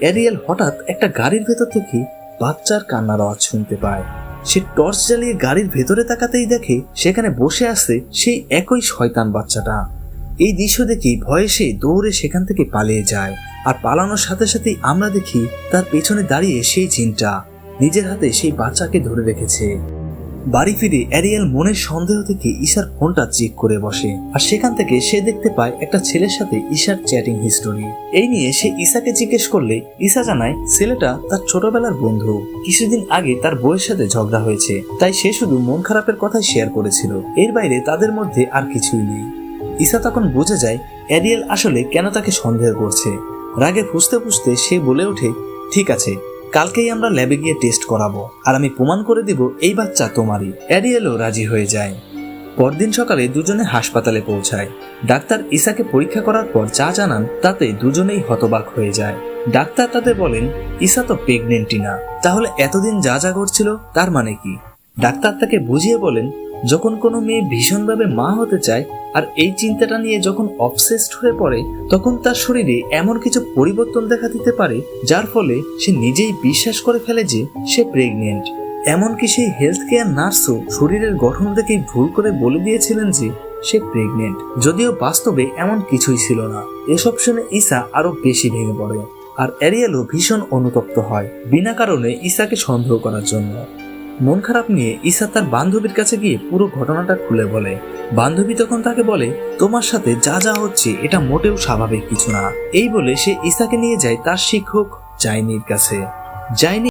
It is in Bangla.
এরিয়েল হঠাৎ একটা গাড়ির ভেতর থেকে বাচ্চার কান্নার আওয়াজ শুনতে পায়। সে টর্চ জ্বালিয়ে গাড়ির ভেতরে তাকাতেই দেখে সেখানে বসে আছে সেই একই শয়তান বাচ্চাটা। এই দৃশ্য দেখে ভয়ে সে দৌড়ে সেখান থেকে পালিয়ে যায়। আর পালানোর সাথে সাথেই আমরা দেখি তার পেছনে দাঁড়িয়ে সেই জিনটা নিজের হাতে সেই বাচ্চাকে ধরে রেখেছে। বাড়ি ফিরে এরিয়েল মনের সন্দেহ থেকে ঈশার ফোনটা চেক করে বসে, আর সেখান থেকে সে দেখতে পায় একটা ছেলের সাথে ঈশার চ্যাটিং হিস্টোরি। এই নিয়ে সে ঈশাকে জিজ্ঞেস করলে ঈশা জানায় ছেলেটা তার ছোটবেলার বন্ধু, কিছুদিন আগে তার বউয়ের সাথে ঝগড়া হয়েছে, তাই সে শুধু মন খারাপের কথাই শেয়ার করেছিল, এর বাইরে তাদের মধ্যে আর কিছুই নেই। ঈশা তখন বুঝে যায় এরিয়েল আসলে কেন তাকে সন্দেহ করছে। রাগে ফুঁসতে ফুঁসতে সে বলে ওঠে, ঠিক আছে, কালকেই আমরা ল্যাবে গিয়ে টেস্ট করাবো, আর আমি প্রমাণ করে দিব এই বাচ্চা তোমারই। এরিয়েলও রাজি হয়ে যায়। পরদিন সকালে দুজনে হাসপাতালে পৌঁছায়। ডাক্তার ঈশাকে পরীক্ষা করার পর যা জানান তাতে দুজনেই হতবাক হয়ে যায়। ডাক্তার তাদের বলেন, ঈশা তো প্রেগনেন্টই না, তাহলে এতদিন যা যা করছিল তার মানে কি? ডাক্তার তাকে বুঝিয়ে বলেন, যখন কোনো মেয়ে ভীষণভাবে মা হতে চায় আর এই চিন্তাটা নিয়ে যখন অবসেসড হয়ে পড়ে, তখন তার শরীরে এমন কিছু পরিবর্তন দেখা দিতে পারে যার ফলে সে নিজেই বিশ্বাস করে ফেলে যে সে প্রেগনেন্ট। এমনকি সেই হেলথ কেয়ার নার্সও শরীরের গঠন দেখেই ভুল করে বলে দিয়েছিলেন যে সে প্রেগনেন্ট, যদিও বাস্তবে এমন কিছুই ছিল না। এসব শুনে ঈশা আরো বেশি ভেঙে পড়ে, আর এরিয়েলও ভীষণ অনুতপ্ত হয় বিনা কারণে ঈশাকে সন্দেহ করার জন্য। মন খারাপ নিয়ে ঈশা তার বান্ধবীর কাছে গিয়ে পুরো ঘটনাটা খুলে বলে। বান্ধবী তখন তাকে বলে, তোমার সাথে যা যা হচ্ছে এটা মোটেও স্বাভাবিক কিছু না। এই বলে সে ঈশাকে নিয়ে যায় তার শিক্ষক জাইনির কাছে। জাইনি